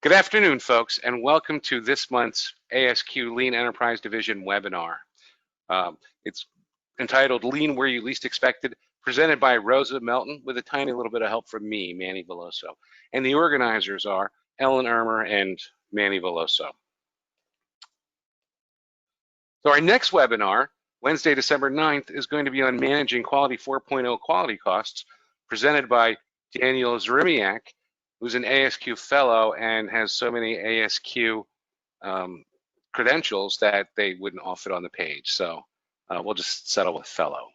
Good afternoon, folks, and welcome to this month's ASQ Lean Enterprise Division webinar. It's entitled Lean Where You Least Expected, presented by Rosa Melton with a tiny little bit of help from me, Manny Veloso. And the organizers are Ellen Ermer and Manny Veloso. So our next webinar, Wednesday, December 9th, is going to be on Managing Quality 4.0 Quality Costs, presented by Daniel Zrimiak, who's an ASQ fellow and has so many ASQ credentials that they wouldn't all fit on the page. So we'll just settle with fellow.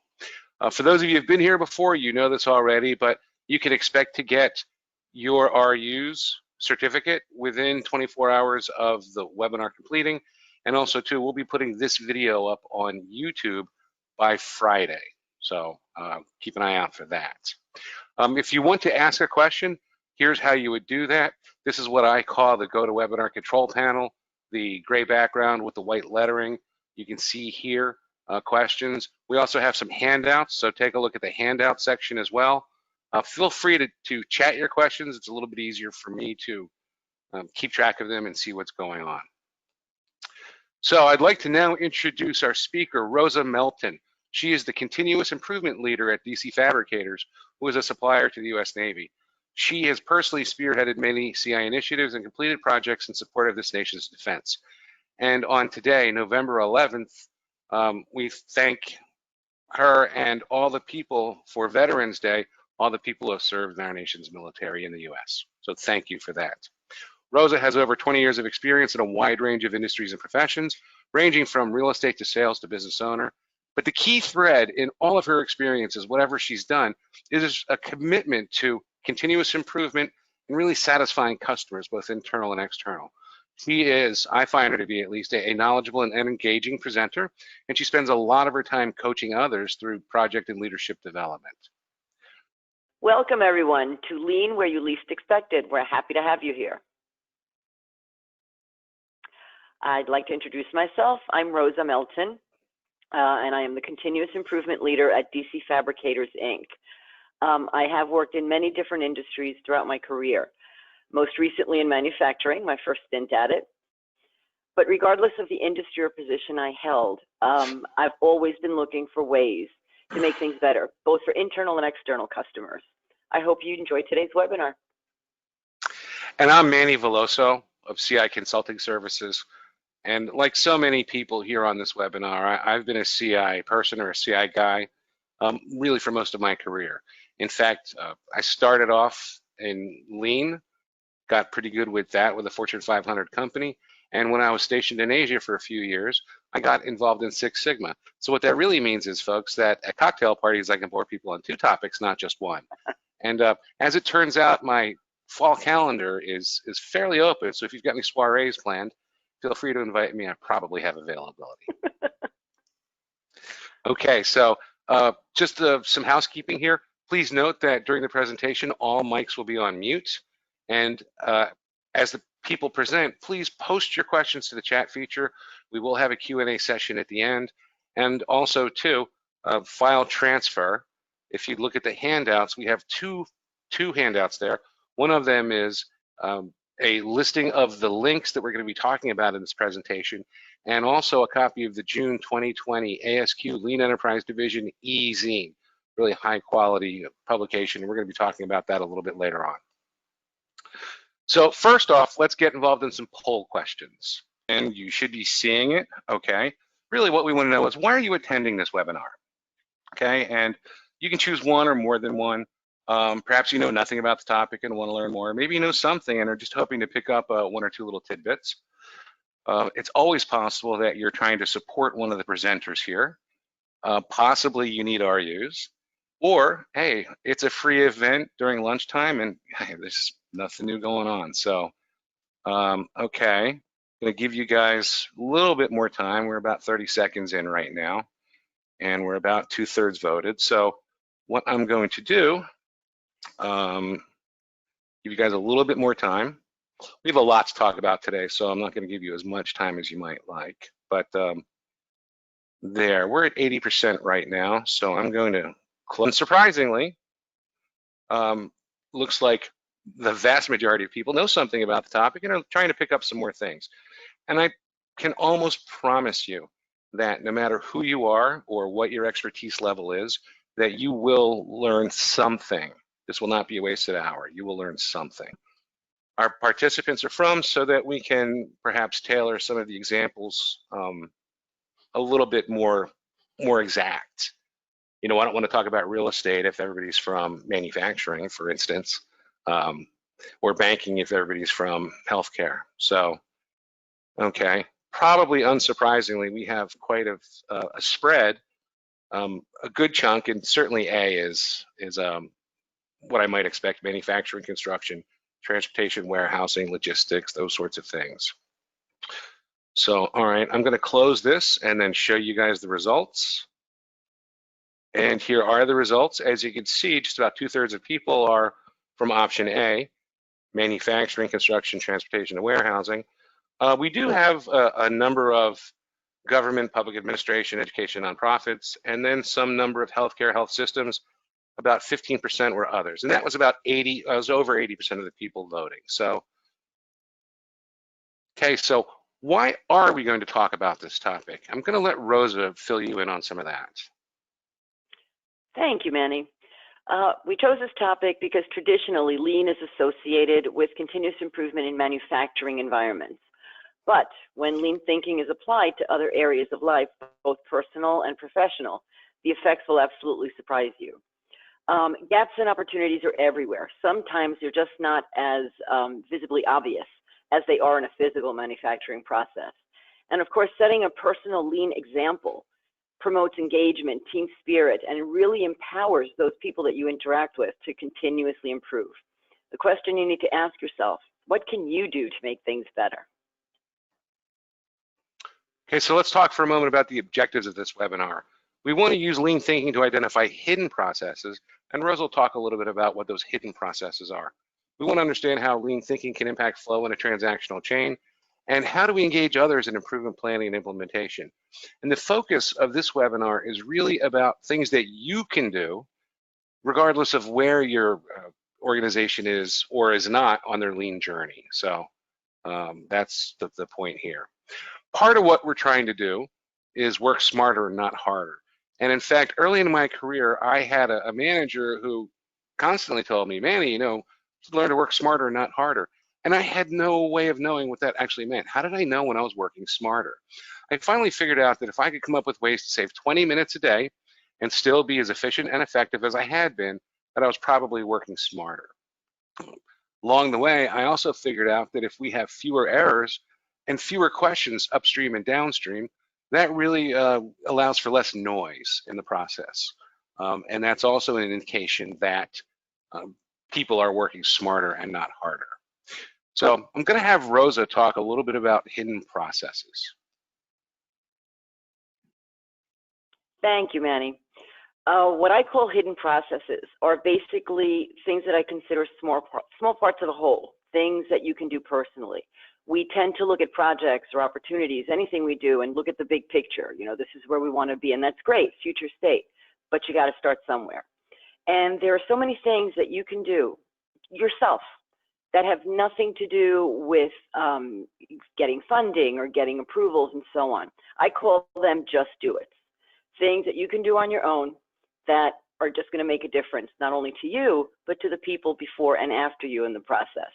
For those of you who've been here before, you know this already, but you can expect to get your RU's certificate within 24 hours of the webinar completing. And also, too, we'll be putting this video up on YouTube by Friday. So keep an eye out for that. If you want to ask a question, here's how you would do that. This is what I call the GoToWebinar control panel, the gray background with the white lettering. You can see here questions. We also have some handouts, so take a look at the handout section as well. Feel free to chat your questions. It's a little bit easier for me to keep track of them and see what's going on. So I'd like to now introduce our speaker, Rosa Melton. She is the Continuous Improvement Leader at DC Fabricators, who is a supplier to the U.S. Navy. She has personally spearheaded many CI initiatives and completed projects in support of this nation's defense. And on today, November 11th, we thank her and all the people for Veterans Day, all the people who have served in our nation's military in the U.S. So thank you for that. Rosa has over 20 years of experience in a wide range of industries and professions, ranging from real estate to sales to business owner. But the key thread in all of her experiences, whatever she's done, is a commitment to continuous improvement and really satisfying customers, both internal and external. She is, I find her to be at least a knowledgeable and engaging presenter, and she spends a lot of her time coaching others through project and leadership development. Welcome, everyone, to Lean Where You Least Expected. We're happy to have you here. I'd like to introduce myself. I'm Rosa Melton, and I am the Continuous Improvement Leader at DC Fabricators, Inc. I have worked in many different industries throughout my career, most recently in manufacturing, my first stint at it. But regardless of the industry or position I held, I've always been looking for ways to make things better, both for internal and external customers. I hope you enjoy today's webinar. And I'm Manny Veloso of CI Consulting Services. And like so many people here on this webinar, I've been a CI person or a CI guy really for most of my career. In fact, I started off in Lean, got pretty good with that with a Fortune 500 company. And when I was stationed in Asia for a few years, I got involved in Six Sigma. So what that really means is, folks, that at cocktail parties, I can bore people on 2 topics, not just one. And as it turns out, my fall calendar is fairly open. So if you've got any soirees planned, feel free to invite me. I probably have availability. Okay, so just some housekeeping here. Please note that during the presentation, all mics will be on mute. And as the people present, please post your questions to the chat feature. We will have a Q&A session at the end. And also, too, file transfer. If you look at the handouts, we have two handouts there. One of them is a listing of the links that we're going to be talking about in this presentation, and also a copy of the June 2020 ASQ Lean Enterprise Division e-zine, really high quality publication, and we're going to be talking about that a little bit later on. So first off, let's get involved in some poll questions, and you should be seeing it, okay? Really what we want to know is, why are you attending this webinar, okay? And you can choose one or more than one. Perhaps you know nothing about the topic and want to learn more. Maybe you know something and are just hoping to pick up 1 or 2 little tidbits. It's always possible that you're trying to support one of the presenters here. Possibly you need RUs. Or, hey, it's a free event during lunchtime and hey, there's nothing new going on. So, okay, I'm going to give you guys a little bit more time. We're about 30 seconds in right now, and we're about 2/3 voted. So what I'm going to do, give you guys a little bit more time. We have a lot to talk about today, so I'm not going to give you as much time as you might like. But there, we're at 80% right now, so I'm going to close. Surprisingly, looks like the vast majority of people know something about the topic and are trying to pick up some more things. And I can almost promise you that no matter who you are or what your expertise level is, that you will learn something. This will not be a wasted hour. You will learn something. Our participants are from so that we can perhaps tailor some of the examples a little bit more exact. You know, I don't want to talk about real estate if everybody's from manufacturing, for instance, or banking if everybody's from healthcare. So, okay, probably unsurprisingly, we have quite a spread. A good chunk, and certainly A is what I might expect: manufacturing, construction, transportation, warehousing, logistics, those sorts of things. So, all right, I'm going to close this and then show you guys the results. And here are the results. As you can see, just about 2/3 of people are from option A, manufacturing, construction, transportation, and warehousing. We do have a number of government, public administration, education, nonprofits, and then some number of healthcare, health systems. About 15% were others, and that was about 80. Was over 80% of the people voting. So, okay, so why are we going to talk about this topic? I'm going to let Rosa fill you in on some of that. Thank you, Manny. We chose this topic because traditionally lean is associated with continuous improvement in manufacturing environments. But when lean thinking is applied to other areas of life, both personal and professional, the effects will absolutely surprise you. Gaps and opportunities are everywhere. Sometimes they're just not as visibly obvious as they are in a physical manufacturing process. And of course, setting a personal lean example promotes engagement, team spirit, and it really empowers those people that you interact with to continuously improve. The question you need to ask yourself, what can you do to make things better? Okay, so let's talk for a moment about the objectives of this webinar. We want to use lean thinking to identify hidden processes, and Rosa will talk a little bit about what those hidden processes are. We want to understand how lean thinking can impact flow in a transactional chain, and how do we engage others in improvement planning and implementation. And the focus of this webinar is really about things that you can do, regardless of where your organization is or is not on their lean journey. So that's the point here. Part of what we're trying to do is work smarter, not harder. And in fact, early in my career, I had a manager who constantly told me, Manny, you know, learn to work smarter, not harder. And I had no way of knowing what that actually meant. How did I know when I was working smarter? I finally figured out that if I could come up with ways to save 20 minutes a day and still be as efficient and effective as I had been, that I was probably working smarter. Along the way, I also figured out that if we have fewer errors and fewer questions upstream and downstream, that really allows for less noise in the process. And that's also an indication that people are working smarter and not harder. So I'm going to have Rosa talk a little bit about hidden processes. Thank you, Manny. What I call hidden processes are basically things that I consider small parts of the whole, things that you can do personally. We tend to look at projects or opportunities, anything we do, and look at the big picture. You know, this is where we want to be, and that's great, future state, but you got to start somewhere. And there are so many things that you can do yourself that have nothing to do with getting funding or getting approvals and so on. I call them just do it. Things that you can do on your own that are just going to make a difference, not only to you, but to the people before and after you in the process.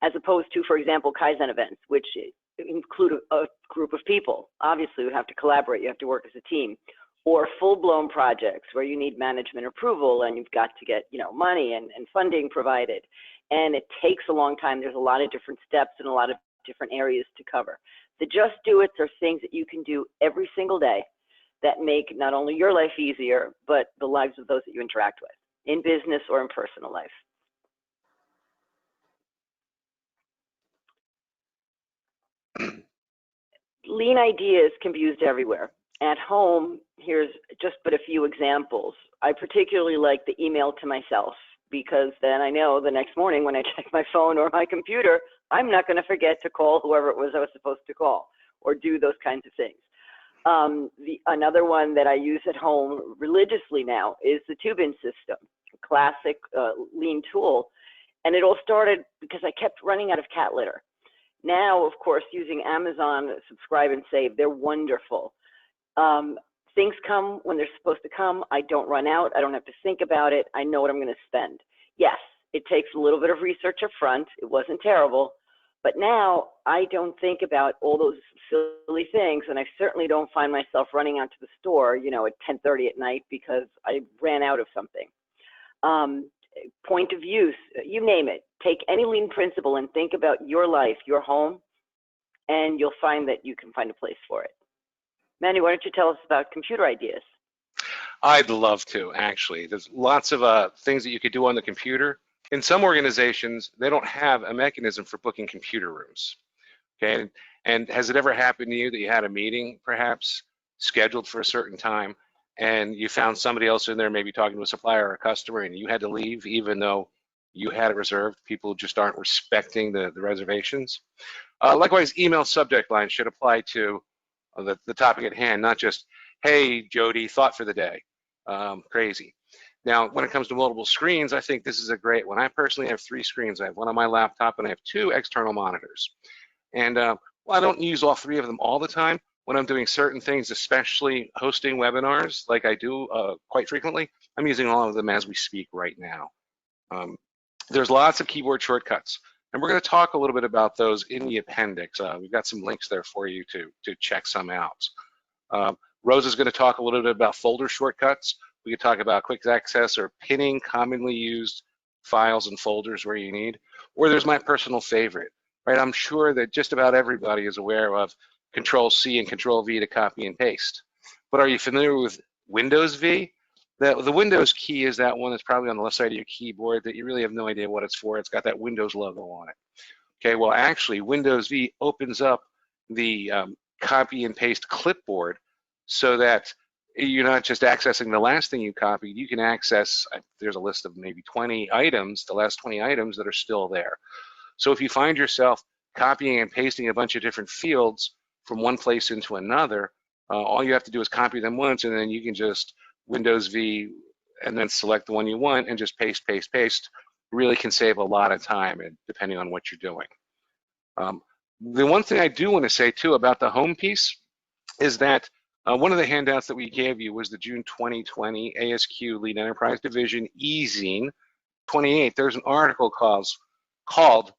As opposed to, for example, Kaizen events, which include a group of people. Obviously, you have to collaborate, you have to work as a team. Or full-blown projects where you need management approval and you've got to get, you know, money and funding provided. And it takes a long time. There's a lot of different steps and a lot of different areas to cover. The just do it's are things that you can do every single day that make not only your life easier, but the lives of those that you interact with in business or in personal life. Lean ideas can be used everywhere. At home, here's just but a few examples. I particularly like the email to myself because then I know the next morning when I check my phone or my computer, I'm not going to forget to call whoever it was I was supposed to call or do those kinds of things. Another one that I use at home religiously now is the 2-bin system, a classic lean tool. And it all started because I kept running out of cat litter. Now, of course, using Amazon Subscribe and Save, they're wonderful. Things come when they're supposed to come. I don't run out. I don't have to think about it. I know what I'm going to spend. Yes, it takes a little bit of research up front. It wasn't terrible. But now I don't think about all those silly things, and I certainly don't find myself running out to the store, you know, at 10:30 at night because I ran out of something. Point of use, you name it. Take any lean principle and think about your life, your home, and you'll find that you can find a place for it. Manny, why don't you tell us about computer ideas? I'd love to, actually. There's lots of things that you could do on the computer. In some organizations, they don't have a mechanism for booking computer rooms. Okay, and has it ever happened to you that you had a meeting, perhaps scheduled for a certain time, and you found somebody else in there, maybe talking to a supplier or a customer, and you had to leave even though you had it reserved? People just aren't respecting the reservations. Likewise, email subject line should apply to the topic at hand, not just, hey, Jody, thought for the day. Crazy. Now, when it comes to multiple screens, I think this is a great one. I personally have 3 screens. I have one on my laptop and I have 2 external monitors. And well, I don't use all 3 of them all the time. When I'm doing certain things, especially hosting webinars like I do quite frequently, I'm using all of them as we speak right now. There's lots of keyboard shortcuts, and we're going to talk a little bit about those in the appendix. We've got some links there for you to check some out. Rosa's going to talk a little bit about folder shortcuts. We could talk about quick access or pinning commonly used files and folders where you need. Or there's my personal favorite, right? I'm sure that just about everybody is aware of Control-C and Control-V to copy and paste. But are you familiar with Windows-V? The Windows key is that one that's probably on the left side of your keyboard that you really have no idea what it's for. It's got that Windows logo on it. Okay, well, actually, Windows-V opens up the copy and paste clipboard so that you're not just accessing the last thing you copied. You can access, there's a list of maybe 20 items, the last 20 items that are still there. So if you find yourself copying and pasting a bunch of different fields from one place into another, all you have to do is copy them once, and then you can just Windows-V and then select the one you want and just paste, paste, paste. Really can save a lot of time, depending on what you're doing. The one thing I do want to say too about the home piece is that one of the handouts that we gave you was the June 2020 ASQ Lean Enterprise Division e-zine 28. There's an article called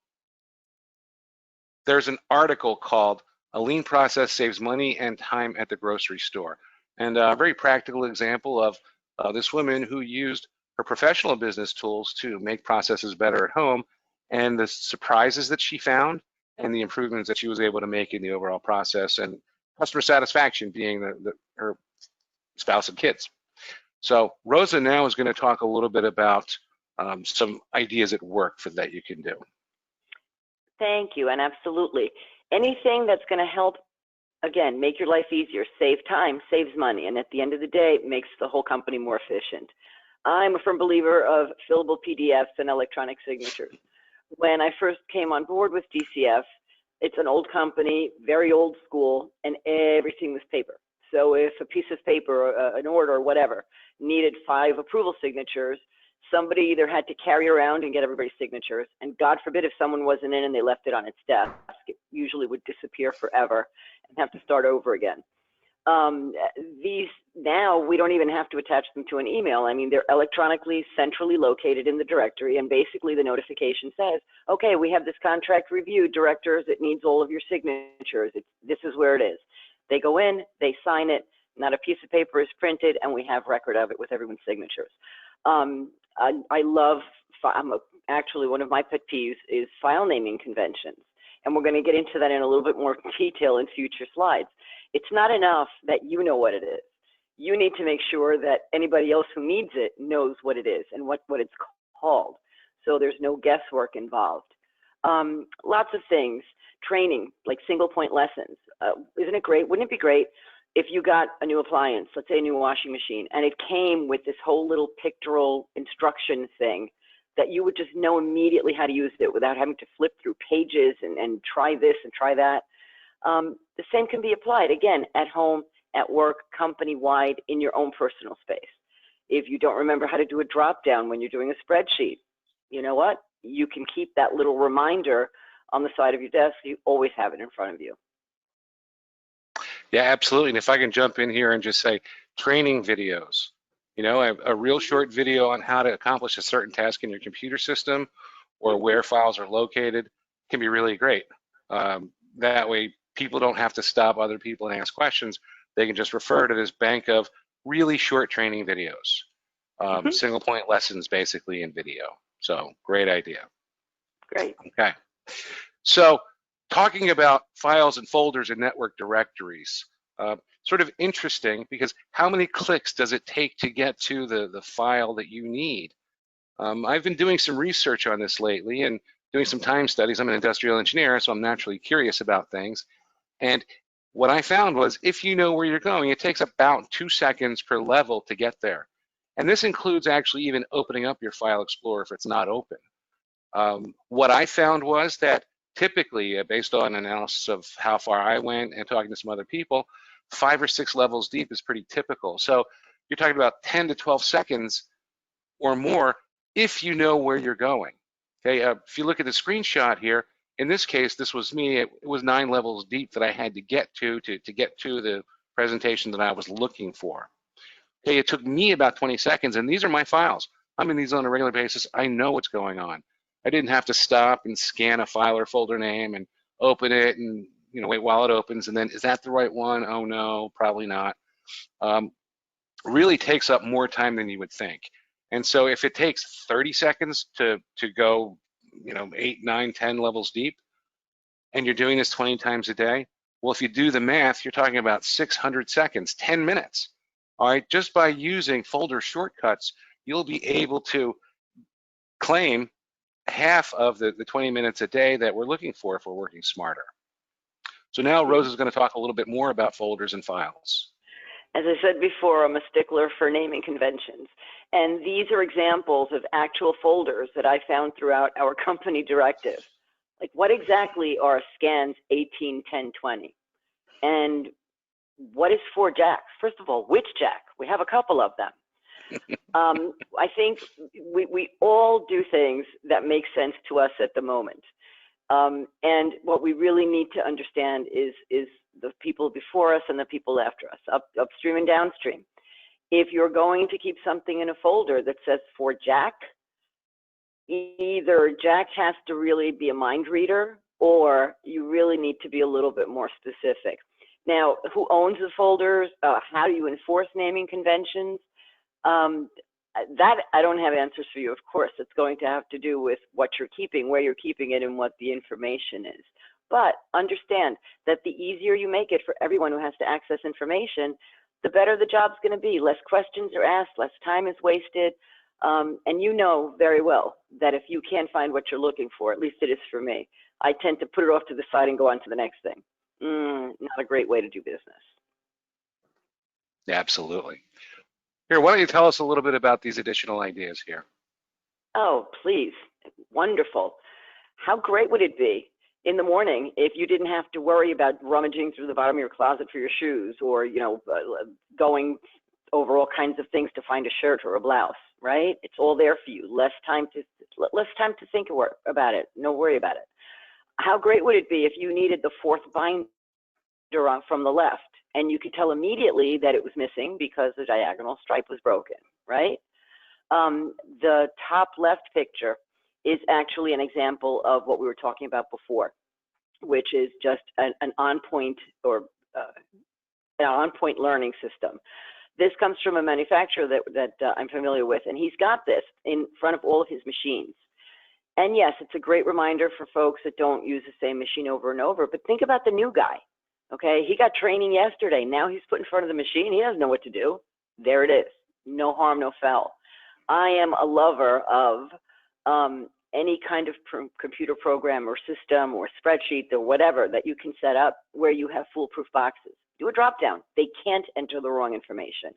A Lean Process Saves Money and Time at the Grocery Store. And a very practical example of this woman who used her professional business tools to make processes better at home, and the surprises that she found and the improvements that she was able to make in the overall process, and customer satisfaction being her spouse and kids. So Rosa now is going to talk a little bit about some ideas at work for that you can do. Thank you, and absolutely. Anything that's going to help, again, make your life easier, save time, saves money, and at the end of the day, it makes the whole company more efficient. I'm a firm believer of fillable PDFs and electronic signatures. When I first came on board with DCF, it's an old company, very old school, and everything was paper. So if a piece of paper, or an order or whatever, needed 5 approval signatures, somebody either had to carry around and get everybody's signatures, and God forbid if someone wasn't in and they left it on its desk, it usually would disappear forever and have to start over again. These now, we don't even have to attach them to an email. I mean, they're electronically centrally located in the directory, and basically the notification says, okay, we have this contract reviewed, directors, it needs all of your signatures. This is where it is. They go in, they sign it, not a piece of paper is printed, and we have record of it with everyone's signatures. I love, actually one of my pet peeves is file naming conventions, and we're going to get into that in a little bit more detail in future slides. It's not enough that you know what it is. You need to make sure that anybody else who needs it knows what it is and what it's called, so there's no guesswork involved. Lots of things, training, like single point lessons. Isn't it great? Wouldn't it be great if you got a new appliance, let's say a new washing machine, and it came with this whole little pictorial instruction thing that you would just know immediately how to use it without having to flip through pages and try this and try that. The same can be applied, again, at home, at work, company-wide, in your own personal space. If you don't remember how to do a drop-down when you're doing a spreadsheet, you know what? you can keep that little reminder on the side of your desk. You always have it in front of you. Yeah, absolutely. And if I can jump in here and just say training videos, you know, a real short video on how to accomplish a certain task in your computer system or where files are located can be really great. That way people don't have to stop other people and ask questions. They can just refer to this bank of really short training videos, single point lessons basically in video. So great idea. Great. Okay. So talking about files and folders and network directories, sort of interesting because how many clicks does it take to get to the file that you need? I've been doing some research on this lately and doing some time studies. I'm an industrial engineer, so I'm naturally curious about things. And what I found was if you know where you're going, it takes about 2 seconds per level to get there. And this includes actually even opening up your file explorer if it's not open. What I found was that typically, based on analysis of how far I went and talking to some other people, 5 or 6 levels deep is pretty typical. So you're talking about 10 to 12 seconds or more if you know where you're going. Okay, if you look at the screenshot here, in this case, this was me. It was 9 levels deep that I had to get to get to the presentation that I was looking for. Okay, it took me about 20 seconds, and these are my files. I'm in these on a regular basis. I know what's going on. I didn't have to stop and scan a file or folder name and open it and wait while it opens, and then is that the right one? Oh no, probably not. Really takes up more time than you would think. And so if it takes 30 seconds to go 8, 9, 10 levels deep, and you're doing this 20 times a day, well, if you do the math, you're talking about 600 seconds, 10 minutes. All right, just by using folder shortcuts, you'll be able to claim half of the 20 minutes a day that we're looking for if we're working smarter. So now Rosa's going to talk a little bit more about folders and files. As I said before, I'm a stickler for naming conventions. And these are examples of actual folders that I found throughout our company directive. Like what exactly are scans 18, 10, 20? And what is 4 jacks? First of all, which jack? We have a couple of them. I think we all do things that make sense to us at the moment. And what we really need to understand is the people before us and the people after us, upstream and downstream. If you're going to keep something in a folder that says for Jack, either Jack has to really be a mind reader or you really need to be a little bit more specific. Now, who owns the folders? How do you enforce naming conventions? That I don't have answers for you, of course. It's going to have to do with what you're keeping, where you're keeping it, and what the information is. But understand that the easier you make it for everyone who has to access information, the better the job's going to be. Less questions are asked, less time is wasted. And you know very well that if you can't find what you're looking for, at least it is for me, I tend to put it off to the side and go on to the next thing. Not a great way to do business. Absolutely. Here, why don't you tell us a little bit about these additional ideas here? Oh, please. Wonderful. How great would it be in the morning if you didn't have to worry about rummaging through the bottom of your closet for your shoes or, going over all kinds of things to find a shirt or a blouse, right? It's all there for you. Less time to think about it. No worry about it. How great would it be if you needed the 4th binder from the left and you could tell immediately that it was missing because the diagonal stripe was broken, right? The top left picture is actually an example of what we were talking about before, which is just an on-point or an on-point learning system. This comes from a manufacturer that I'm familiar with, and he's got this in front of all of his machines. And yes, it's a great reminder for folks that don't use the same machine over and over, but think about the new guy, okay? He got training yesterday. Now he's put in front of the machine. He doesn't know what to do. There it is. No harm, no foul. I am a lover of any kind of computer program or system or spreadsheet or whatever that you can set up where you have foolproof boxes. Do a drop down. They can't enter the wrong information,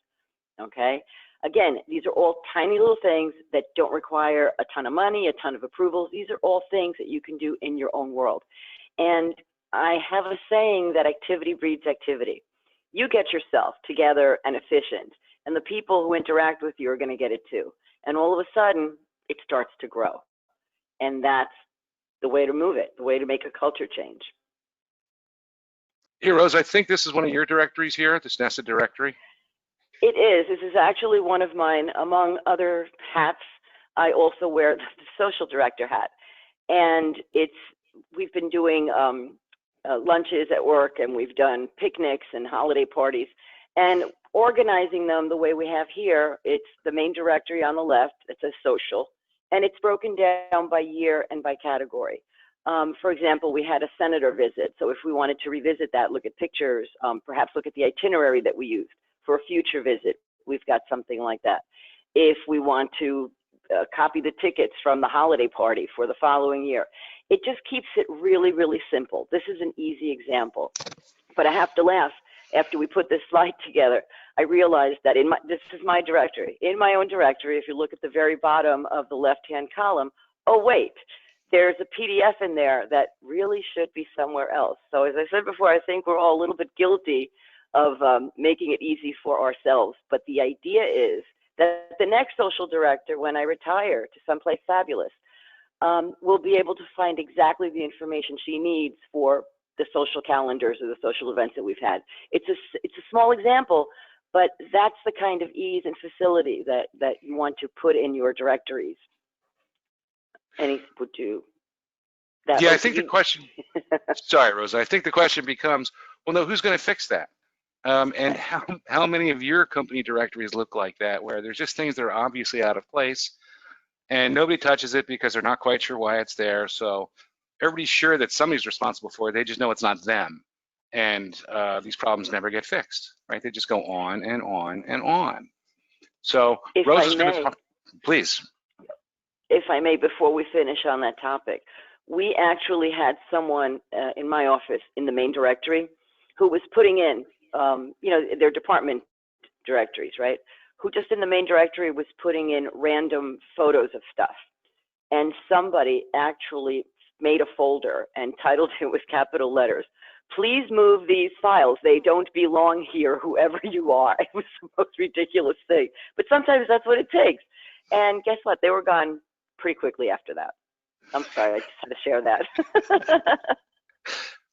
okay? Again, these are all tiny little things that don't require a ton of money, a ton of approvals. These are all things that you can do in your own world. And I have a saying that activity breeds activity. You get yourself together and efficient, and the people who interact with you are going to get it too. And all of a sudden, it starts to grow. And that's the way to move it, the way to make a culture change. Here, Rose, I think this is one of your directories here, this nested directory. It is. This is actually one of mine. Among other hats, I also wear the social director hat. And we've been doing lunches at work, and we've done picnics and holiday parties, and organizing them the way we have here. It's the main directory on the left. It says social, and it's broken down by year and by category. For example, we had a senator visit. So if we wanted to revisit that, look at pictures, perhaps look at the itinerary that we used for a future visit, we've got something like that. If we want to copy the tickets from the holiday party for the following year, it just keeps it really, really simple. This is an easy example, but I have to laugh. After we put this slide together, I realized that this is my directory. In my own directory, if you look at the very bottom of the left-hand column, oh wait, there's a PDF in there that really should be somewhere else. So as I said before, I think we're all a little bit guilty of making it easy for ourselves. But the idea is that the next social director, when I retire to someplace fabulous, will be able to find exactly the information she needs for the social calendars or the social events that we've had. It's a small example, but that's the kind of ease and facility that you want to put in your directories. Any would do that. Yeah, I think the question, sorry, Rosa, I think the question becomes, well, no, who's going to fix that? And how many of your company directories look like that, where there's just things that are obviously out of place and nobody touches it because they're not quite sure why it's there. So everybody's sure that somebody's responsible for it. They just know it's not them. And these problems never get fixed, right? They just go on and on and on. So Rosa's going to talk, please. If I may, before we finish on that topic, we actually had someone in my office in the main directory who was putting in, their department directories, right? Who just in the main directory was putting in random photos of stuff. And somebody actually made a folder and titled it with capital letters, "Please move these files. They don't belong here, whoever you are." It was the most ridiculous thing. But sometimes that's what it takes. And guess what? They were gone pretty quickly after that. I'm sorry, I just had to share that.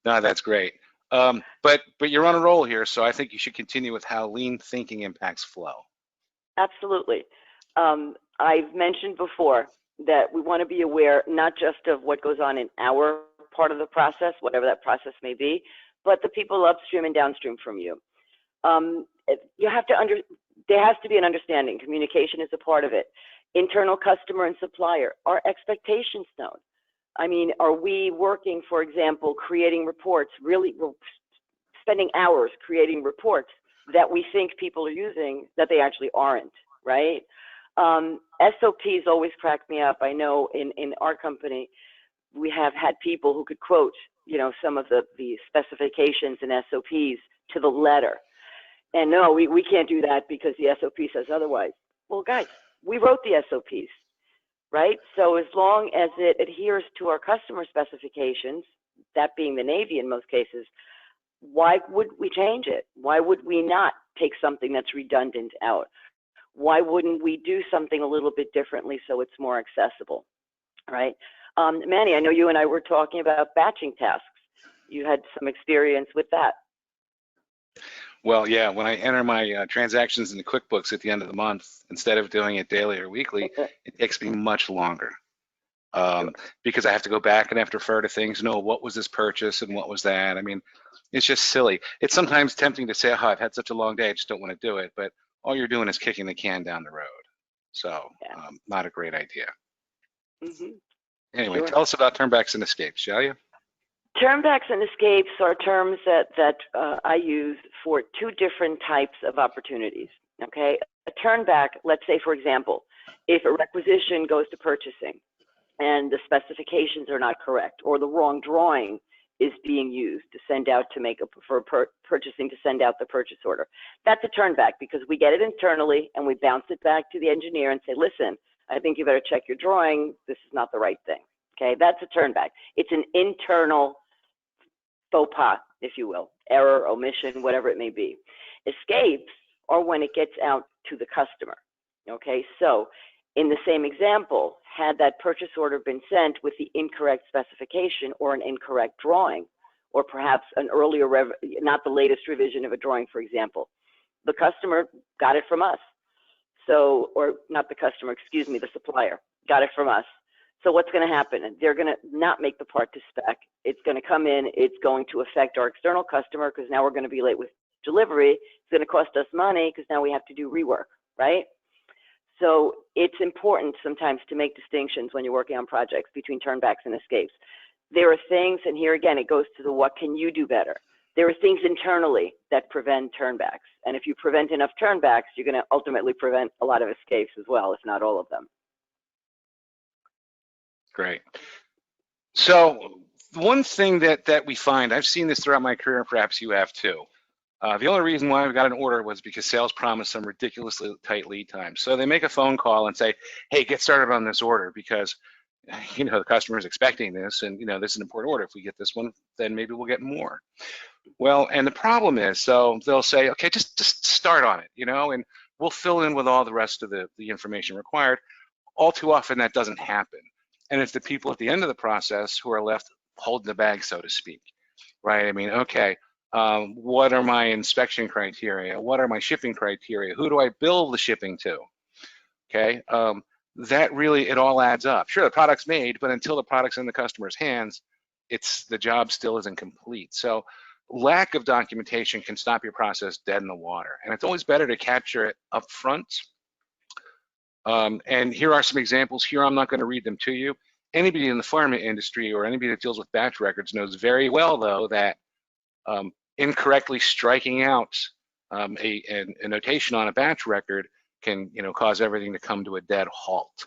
No, that's great. But you're on a roll here, so I think you should continue with how lean thinking impacts flow. Absolutely. I've mentioned before that we want to be aware not just of what goes on in our part of the process, whatever that process may be, but the people upstream and downstream from you. You have to there has to be an understanding. Communication is a part of it. Internal customer and supplier, are expectations known? I mean, are we working, for example, creating reports, really spending hours creating reports that we think people are using that they actually aren't, right? SOPs always crack me up. I know in our company, we have had people who could quote, some of the specifications and SOPs to the letter. And no, we can't do that because the SOP says otherwise. Well, guys, we wrote the SOPs, right? So as long as it adheres to our customer specifications, that being the Navy in most cases, why would we change it? Why would we not take something that's redundant out? Why wouldn't we do something a little bit differently so it's more accessible, right? Manny, I know you and I were talking about batching tasks. You had some experience with that. Well, yeah, when I enter my transactions in the QuickBooks at the end of the month, instead of doing it daily or weekly, it takes me much longer because I have to go back and I have to refer to things, what was this purchase and what was that? I mean, it's just silly. It's sometimes tempting to say, oh, I've had such a long day, I just don't want to do it. But all you're doing is kicking the can down the road. So not a great idea. Mm-hmm. Anyway, tell us about turnbacks and escapes, shall you? Turnbacks and escapes are terms that I use for two different types of opportunities, okay? A turnback, let's say, for example, if a requisition goes to purchasing and the specifications are not correct or the wrong drawing is being used to send out for purchasing to send out the purchase order. That's a turnback because we get it internally and we bounce it back to the engineer and say, listen, I think you better check your drawing. This is not the right thing, okay? That's a turnback. It's an internal faux pas, if you will, error, omission, whatever it may be. Escapes are when it gets out to the customer, okay? So In the same example, had that purchase order been sent with the incorrect specification or an incorrect drawing, or perhaps an earlier, not the latest revision of a drawing, for example, the customer got it from us. So, or not the customer, excuse me, the supplier got it from us. So what's going to happen? They're going to not make the part to spec. It's going to come in. It's going to affect our external customer because now we're going to be late with delivery. It's going to cost us money because now we have to do rework, right? So it's important sometimes to make distinctions when you're working on projects between turnbacks and escapes. There are things, and here again, it goes to the what can you do better? There are things internally that prevent turnbacks. And if you prevent enough turnbacks, you're going to ultimately prevent a lot of escapes as well, if not all of them. Great. So one thing that we find, I've seen this throughout my career, and perhaps you have too. The only reason why we got an order was because sales promised some ridiculously tight lead time. So they make a phone call and say, hey, get started on this order because, you know, the customer is expecting this and, you know, this is an important order. If we get this one, then maybe we'll get more. Well, and the problem is, so they'll say, okay, just start on it, you know, and we'll fill in with all the rest of the information required. All too often that doesn't happen. And it's the people at the end of the process who are left holding the bag, so to speak, right? I mean, okay, what are my inspection criteria? What are my shipping criteria? Who do I bill the shipping to? Okay, that really, it all adds up. Sure, the product's made, but until the product's in the customer's hands, the job still isn't complete. So lack of documentation can stop your process dead in the water. And it's always better to capture it up front. And here are some examples. Here, I'm not going to read them to you. Anybody in the pharma industry or anybody that deals with batch records knows very well, though, that incorrectly striking out a notation on a batch record can, you know, cause everything to come to a dead halt.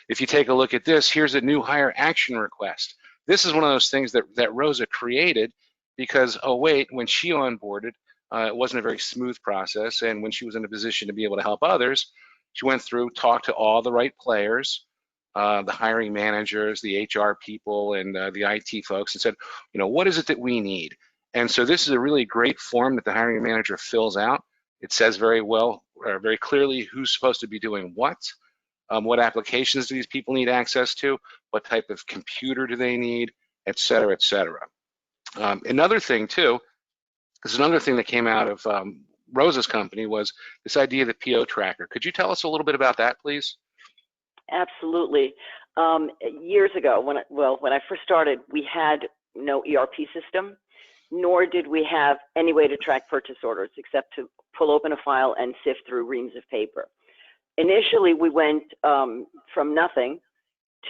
If you take a look at this, here's a new hire action request. This is one of those things that Rosa created because, oh wait, when she onboarded, it wasn't a very smooth process, and when she was in a position to be able to help others, she went through, talked to all the right players, the hiring managers, the HR people, and the IT folks, and said, you know, what is it that we need? And so this is a really great form that the hiring manager fills out. It says very well, or very clearly who's supposed to be doing what applications do these people need access to, what type of computer do they need, et cetera, et cetera. Another thing too, this is another thing that came out of Rosa's company was this idea of the PO tracker. Could you tell us a little bit about that, please? Absolutely. Years ago, when I first started, we had no ERP system, nor did we have any way to track purchase orders except to pull open a file and sift through reams of paper. Initially, we went from nothing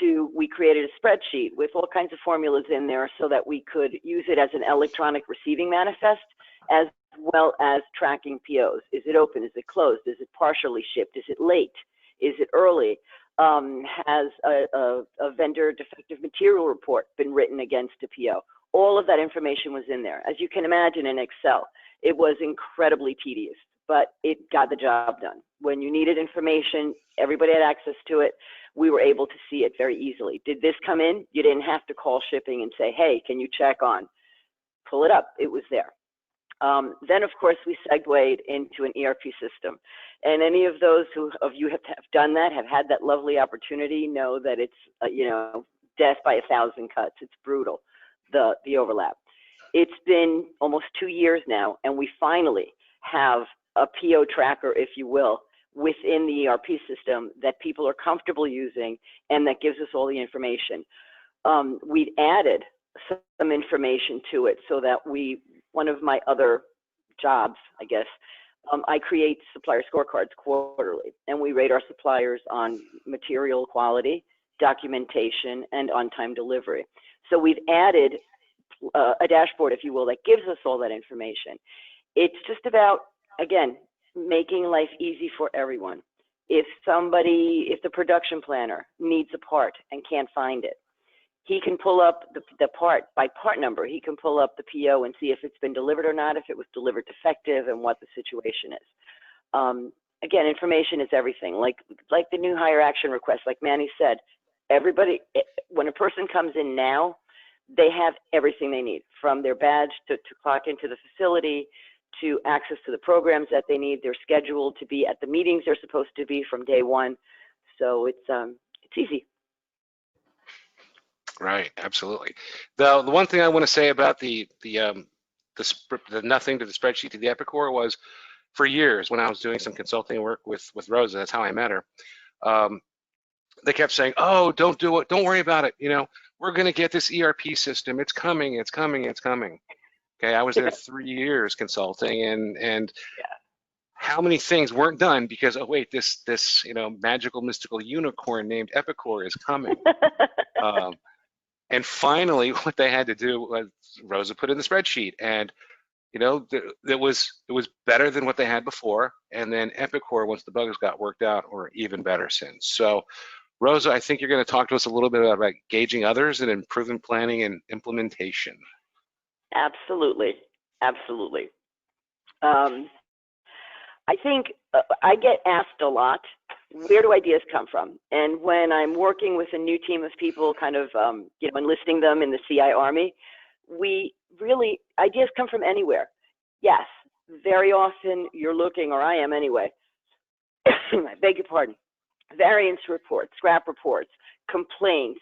to, we created a spreadsheet with all kinds of formulas in there so that we could use it as an electronic receiving manifest, as well as tracking POs. Is it open? Is it closed? Is it partially shipped? Is it late? Is it early? Has a vendor defective material report been written against a PO? All of that information was in there. As you can imagine, in Excel, it was incredibly tedious, but it got the job done. When you needed information, everybody had access to it. We were able to see it very easily. Did this come in? You didn't have to call shipping and say, hey, can you check on? Pull it up. It was there. Then, of course, we segued into an ERP system. And any of those of you have done that, have had that lovely opportunity, know that it's, you know, death by 1,000 cuts. It's brutal, the overlap. It's been almost 2 years now, and we finally have a PO tracker, if you will, within the ERP system that people are comfortable using and that gives us all the information. We've added some information to it so that one of my other jobs, I guess, I create supplier scorecards quarterly, and we rate our suppliers on material quality, documentation, and on-time delivery. So we've added a dashboard, if you will, that gives us all that information. It's just about, again, making life easy for everyone. If the production planner needs a part and can't find it, he can pull up the part by part number. He can pull up the PO and see if it's been delivered or not, if it was delivered defective, and what the situation is. Again, information is everything. Like the new hire action request, like Manny said, everybody, when a person comes in now, they have everything they need, from their badge to clock into the facility, to access to the programs that they need. They're scheduled to be at the meetings they're supposed to be from day one. So it's easy. Right, absolutely. The one thing I want to say about the nothing to the spreadsheet to the Epicor was, for years when I was doing some consulting work with Rosa, that's how I met her. They kept saying, "Oh, don't do it. Don't worry about it. You know, we're going to get this ERP system. It's coming. It's coming. It's coming." Okay, I was there 3 years consulting, and how many things weren't done because, oh wait, this magical mystical unicorn named Epicor is coming. And finally, what they had to do was Rosa put in the spreadsheet, and it was better than what they had before. And then Epicor, once the bugs got worked out, were even better since. So, Rosa, I think you're going to talk to us a little bit about gauging others and improvement planning and implementation. Absolutely, absolutely. I think I get asked a lot, where do ideas come from? And when I'm working with a new team of people, kind of enlisting them in the CI Army, ideas come from anywhere. Yes, very often you're looking, or I am anyway, I beg your pardon, variance reports, scrap reports, complaints,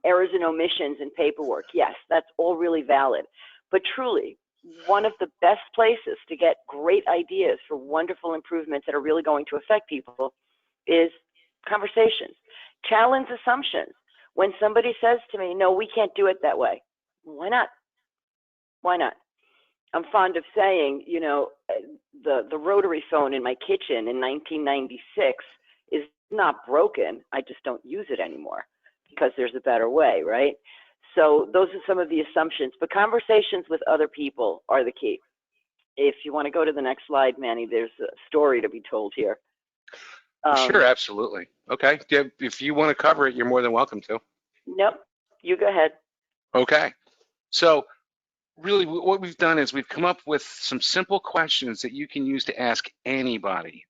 errors and omissions in paperwork. Yes, that's all really valid. But truly, one of the best places to get great ideas for wonderful improvements that are really going to affect people is conversations. Challenge assumptions. When somebody says to me, no, we can't do it that way, why not? Why not? I'm fond of saying, the rotary phone in my kitchen in 1996 is not broken. I just don't use it anymore because there's a better way, right? So those are some of the assumptions, but conversations with other people are the key. If you want to go to the next slide, Manny, there's a story to be told here. Sure, absolutely. Okay, if you want to cover it, you're more than welcome to. Nope, you go ahead. Okay, so really what we've done is we've come up with some simple questions that you can use to ask anybody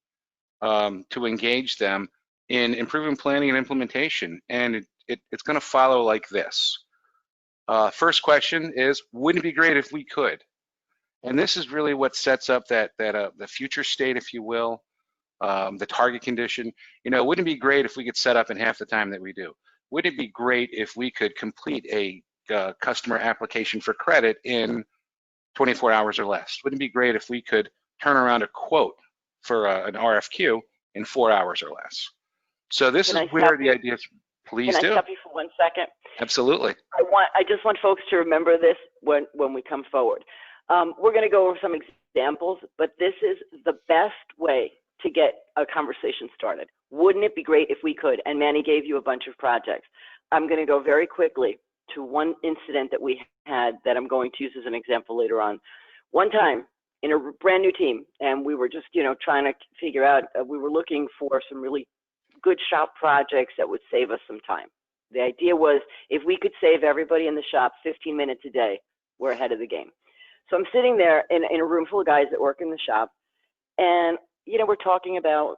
to engage them in improvement planning and implementation, and it's going to follow like this. First question is, wouldn't it be great if we could? And this is really what sets up the future state, if you will, the target condition. Wouldn't it be great if we could set up in half the time that we do? Wouldn't it be great if we could complete a customer application for credit in 24 hours or less? Wouldn't it be great if we could turn around a quote for an RFQ in 4 hours or less? So this is where the ideas. Please do. Can I stop you for 1 second? Absolutely. I just want folks to remember this when we come forward. We're going to go over some examples, but this is the best way to get a conversation started. Wouldn't it be great if we could? And Manny gave you a bunch of projects. I'm going to go very quickly to one incident that we had that I'm going to use as an example later on. One time in a brand new team, and we were just trying to figure out, we were looking for some really good shop projects that would save us some time. The idea was, if we could save everybody in the shop 15 minutes a day, we're ahead of the game. So I'm sitting there in a room full of guys that work in the shop, and we're talking about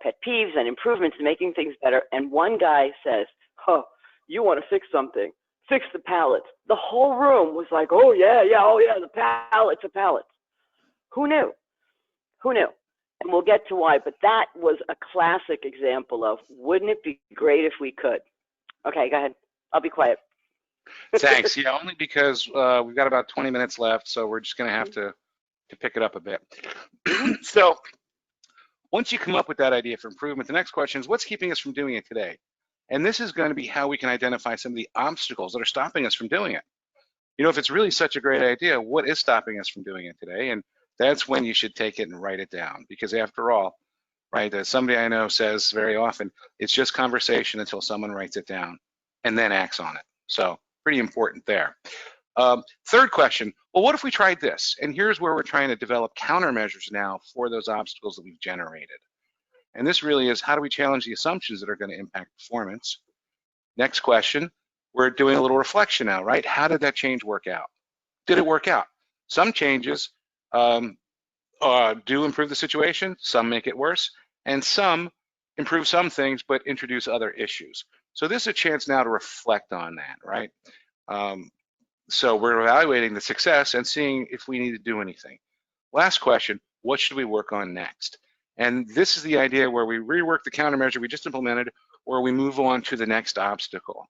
pet peeves and improvements and making things better. And one guy says, "Oh, you want to fix something? Fix the pallets." The whole room was like, "Oh yeah, the pallets." Who knew? Who knew? And we'll get to why. But that was a classic example of, wouldn't it be great if we could? Okay, go ahead. I'll be quiet. Thanks. Yeah, only because we've got about 20 minutes left, so we're just going to have to pick it up a bit. So once you come up with that idea for improvement, the next question is, what's keeping us from doing it today? And this is going to be how we can identify some of the obstacles that are stopping us from doing it. If it's really such a great idea, what is stopping us from doing it today? And that's when you should take it and write it down, because after all, right, as somebody I know says very often, it's just conversation until someone writes it down and then acts on it. So pretty important there. Third question, well, what if we tried this? And here's where we're trying to develop countermeasures now for those obstacles that we've generated. And this really is, how do we challenge the assumptions that are going to impact performance? Next question, we're doing a little reflection now, right? How did that change work out? Did it work out? Some changes do improve the situation, some make it worse, and some improve some things but introduce other issues. So this is a chance now to reflect on that, right? So we're evaluating the success and seeing if we need to do anything. Last question, what should we work on next? And this is the idea where we rework the countermeasure we just implemented, or we move on to the next obstacle.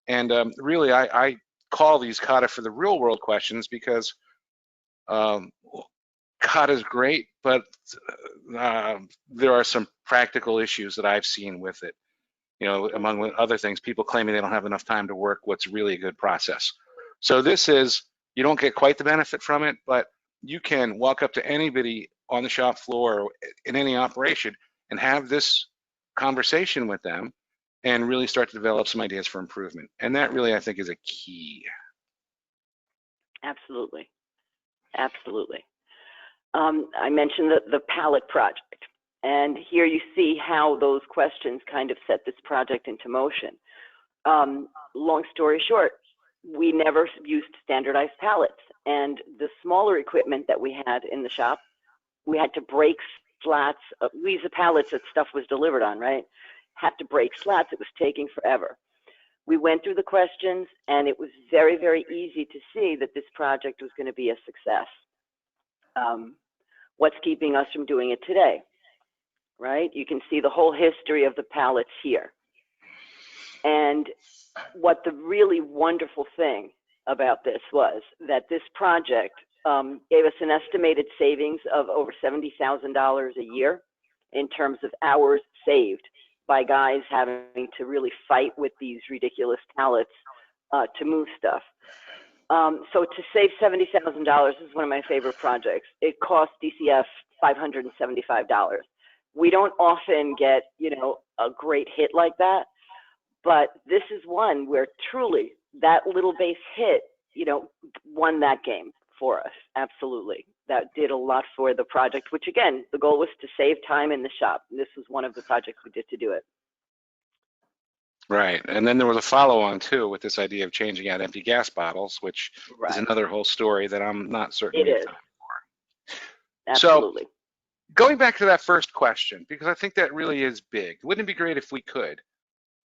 And really, I call these Kata for the real world questions, because Kata is great, but there are some practical issues that I've seen with it. You know, among other things, people claiming they don't have enough time to work what's really a good process. So this is, you don't get quite the benefit from it, but you can walk up to anybody on the shop floor or in any operation and have this conversation with them and really start to develop some ideas for improvement. And that really, I think, is a key. Absolutely. Absolutely. I mentioned the palette project, and here you see how those questions kind of set this project into motion. Long story short, we never used standardized pallets, and the smaller equipment that we had in the shop, we had to break slats. We used the pallets that stuff was delivered on, right? Had to break slats. It was taking forever. We went through the questions, and it was very, very easy to see that this project was going to be a success. What's keeping us from doing it today, right? You can see the whole history of the pallets here. And what the really wonderful thing about this was that this project gave us an estimated savings of over $70,000 a year in terms of hours saved by guys having to really fight with these ridiculous pallets to move stuff. So to save $70,000 is one of my favorite projects. It cost DCF $575. We don't often get, you know, a great hit like that, but this is one where truly that little base hit, you know, won that game for us. Absolutely. That did a lot for the project, which again, the goal was to save time in the shop. This was one of the projects we did to do it. Right, and then there was a follow-on too with this idea of changing out empty gas bottles, which is another whole story that I'm not certain we have time for. Absolutely. So, going back to that first question, because I think that really is big. Wouldn't it be great if we could,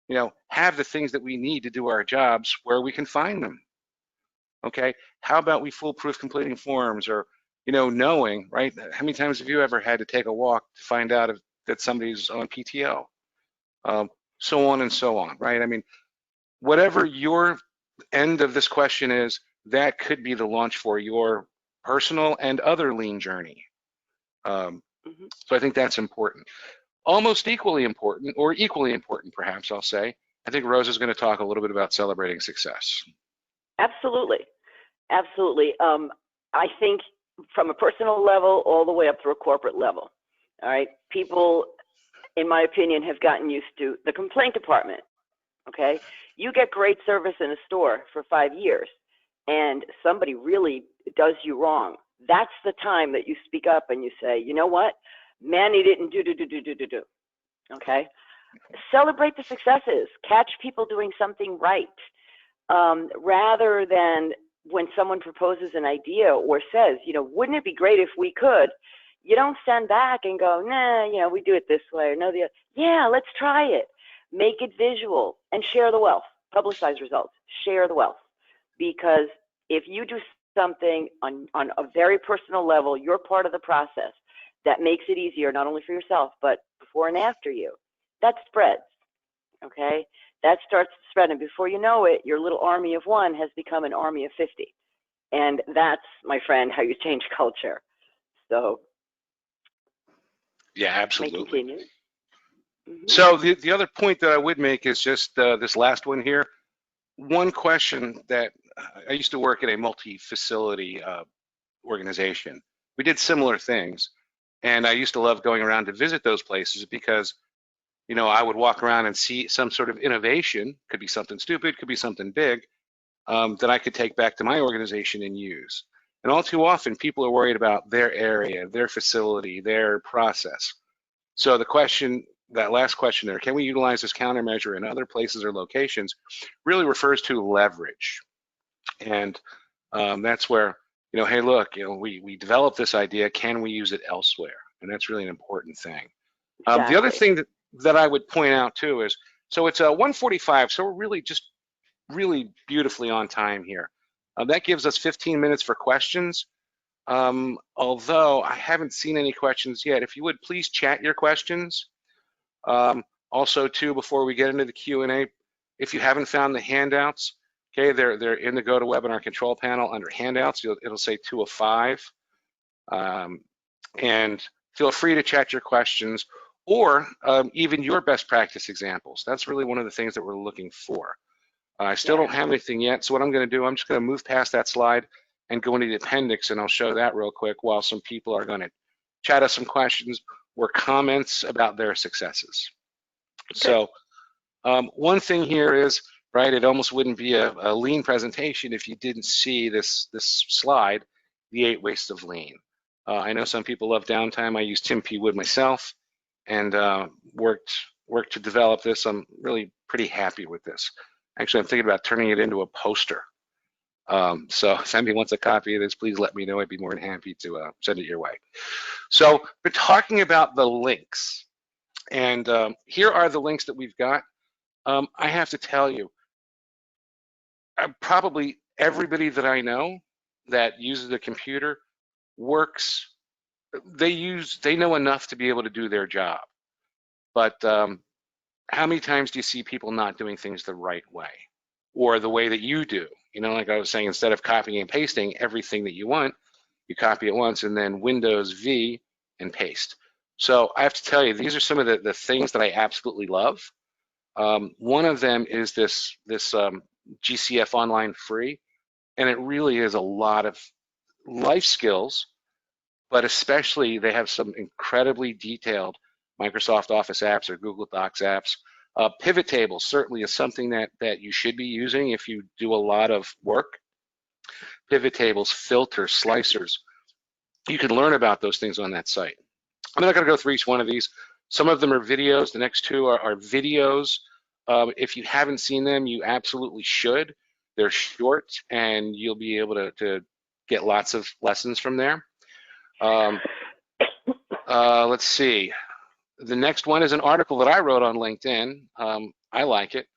you know, have the things that we need to do our jobs where we can find them? Okay, how about we foolproof completing forms, or, you know, knowing, right? How many times have you ever had to take a walk to find out if that somebody's on PTO? So on and so on, right? I mean, whatever your end of this question is, that could be the launch for your personal and other lean journey. So I think that's important. Almost equally important, or equally important perhaps, I'll say, I think Rosa's going to talk a little bit about celebrating success. Absolutely. Absolutely. I think from a personal level all the way up to a corporate level, all right, people, in my opinion, have gotten used to the complaint department, okay? You get great service in a store for 5 years and somebody really does you wrong. That's the time that you speak up and you say, you know what? Manny didn't do, okay? Celebrate the successes. Catch people doing something right. Rather than when someone proposes an idea or says, you know, wouldn't it be great if we could? You don't stand back and go, nah, you know, we do it this way, or no, the other. Yeah, let's try it. Make it visual and share the wealth. Publicize results. Share the wealth. Because if you do something on a very personal level, you're part of the process that makes it easier, not only for yourself, but before and after you. That spreads, okay? That starts to spread, and before you know it, your little army of one has become an army of 50. And that's, my friend, how you change culture. So, yeah, absolutely. Mm-hmm. So the other point that I would make is just this last one here. One question that I used to work at a multi-facility organization. We did similar things, and I used to love going around to visit those places because, you know, I would walk around and see some sort of innovation, could be something stupid, could be something big, that I could take back to my organization and use. And all too often, people are worried about their area, their facility, their process. So the question, that last question there, can we utilize this countermeasure in other places or locations, really refers to leverage. And that's where, you know, hey, look, you know, we developed this idea, can we use it elsewhere? And that's really an important thing. Exactly. The other thing that I would point out too is, so it's 1:45, so we're really just really beautifully on time here. That gives us 15 minutes for questions. although I haven't seen any questions yet. If you would please chat your questions. Also, too, before we get into the Q&A, if you haven't found the handouts, okay, they're in the GoToWebinar control panel under handouts. It'll say 2 of 5. And feel free to chat your questions or even your best practice examples. That's really one of the things that we're looking for. I still don't have anything yet, so what I'm going to do, I'm just going to move past that slide and go into the appendix, and I'll show that real quick while some people are going to chat us some questions or comments about their successes. Okay. So one thing here is, right, it almost wouldn't be a lean presentation if you didn't see this slide, the 8 wastes of lean. I know some people love downtime. I use Tim P. Wood myself and worked to develop this. I'm really pretty happy with this. Actually, I'm thinking about turning it into a poster. So if anybody wants a copy of this, please let me know. I'd be more than happy to send it your way. So we're talking about the links. And here are the links that we've got. I have to tell you, probably everybody that I know that uses a computer works, they know enough to be able to do their job. But how many times do you see people not doing things the right way or the way that you do? You know, like I was saying, instead of copying and pasting everything that you want, you copy it once and then Windows V and paste. So I have to tell you, these are some of the things that I absolutely love. One of them is this GCF Online Free, and it really is a lot of life skills, but especially they have some incredibly detailed Microsoft Office apps or Google Docs apps. Pivot tables certainly is something that you should be using if you do a lot of work. Pivot tables, filters, slicers. You can learn about those things on that site. I'm not going to go through each one of these. Some of them are videos. The next 2 are videos. If you haven't seen them, you absolutely should. They're short, and you'll be able to get lots of lessons from there. Let's see. The next one is an article that I wrote on LinkedIn. I like it.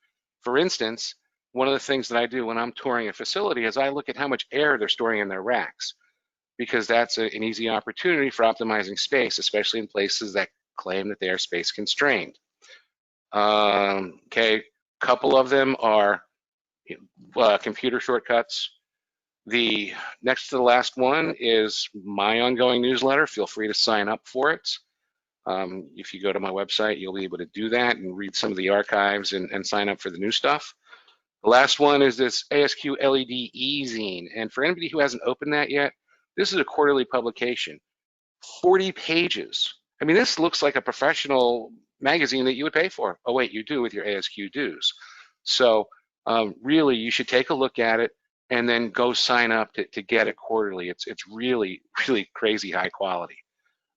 For instance, one of the things that I do when I'm touring a facility is I look at how much air they're storing in their racks, because that's an easy opportunity for optimizing space, especially in places that claim that they are space constrained. Okay, a couple of them are computer shortcuts. The next to the last one is my ongoing newsletter. Feel free to sign up for it. If you go to my website, you'll be able to do that and read some of the archives and sign up for the new stuff. The last one is this ASQ LED e-zine. And for anybody who hasn't opened that yet, this is a quarterly publication, 40 pages. I mean, this looks like a professional magazine that you would pay for. Oh, wait, you do with your ASQ dues. So really, you should take a look at it and then go sign up to get it quarterly. It's really, really crazy high quality.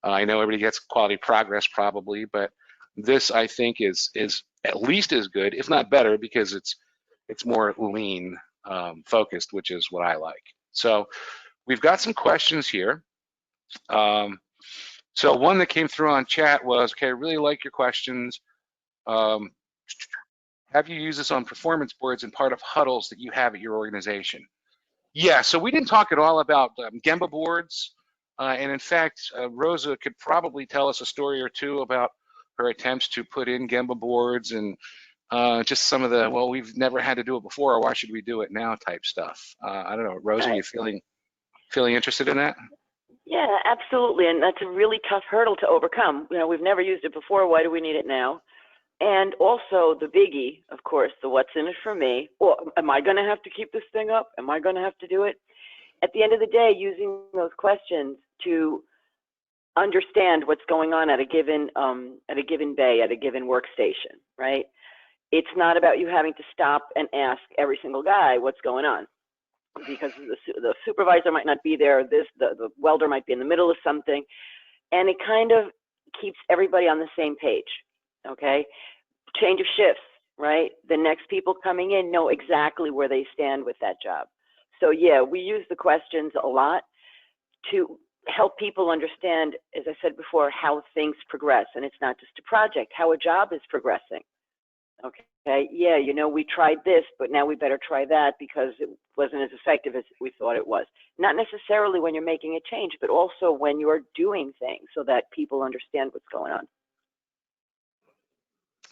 I know everybody gets Quality Progress probably, but this I think is at least as good, if not better, because it's more lean focused, which is what I like. So we've got some questions here. So one that came through on chat was, okay, I really like your questions. Have you used this on performance boards and part of huddles that you have at your organization? Yeah, so we didn't talk at all about Gemba boards. And in fact, Rosa could probably tell us a story or two about her attempts to put in Gemba boards and just some of the, well, we've never had to do it before, or why should we do it now type stuff. I don't know, Rosa, are you feeling interested in that? Yeah, absolutely, and that's a really tough hurdle to overcome. You know, we've never used it before, why do we need it now? And also the biggie, of course, the what's in it for me. Well, am I gonna have to keep this thing up? Am I gonna have to do it? At the end of the day, using those questions to understand what's going on at a given bay, at a given workstation, right? It's not about you having to stop and ask every single guy what's going on, because the supervisor might not be there, the welder might be in the middle of something, and it kind of keeps everybody on the same page, okay? Change of shifts, right? The next people coming in know exactly where they stand with that job. So yeah, we use the questions a lot to help people understand, as I said before, how things progress. And it's not just a project, how a job is progressing. Okay. Okay, yeah, you know, we tried this, but now we better try that because it wasn't as effective as we thought it was. Not necessarily when you're making a change, but also when you're doing things so that people understand what's going on.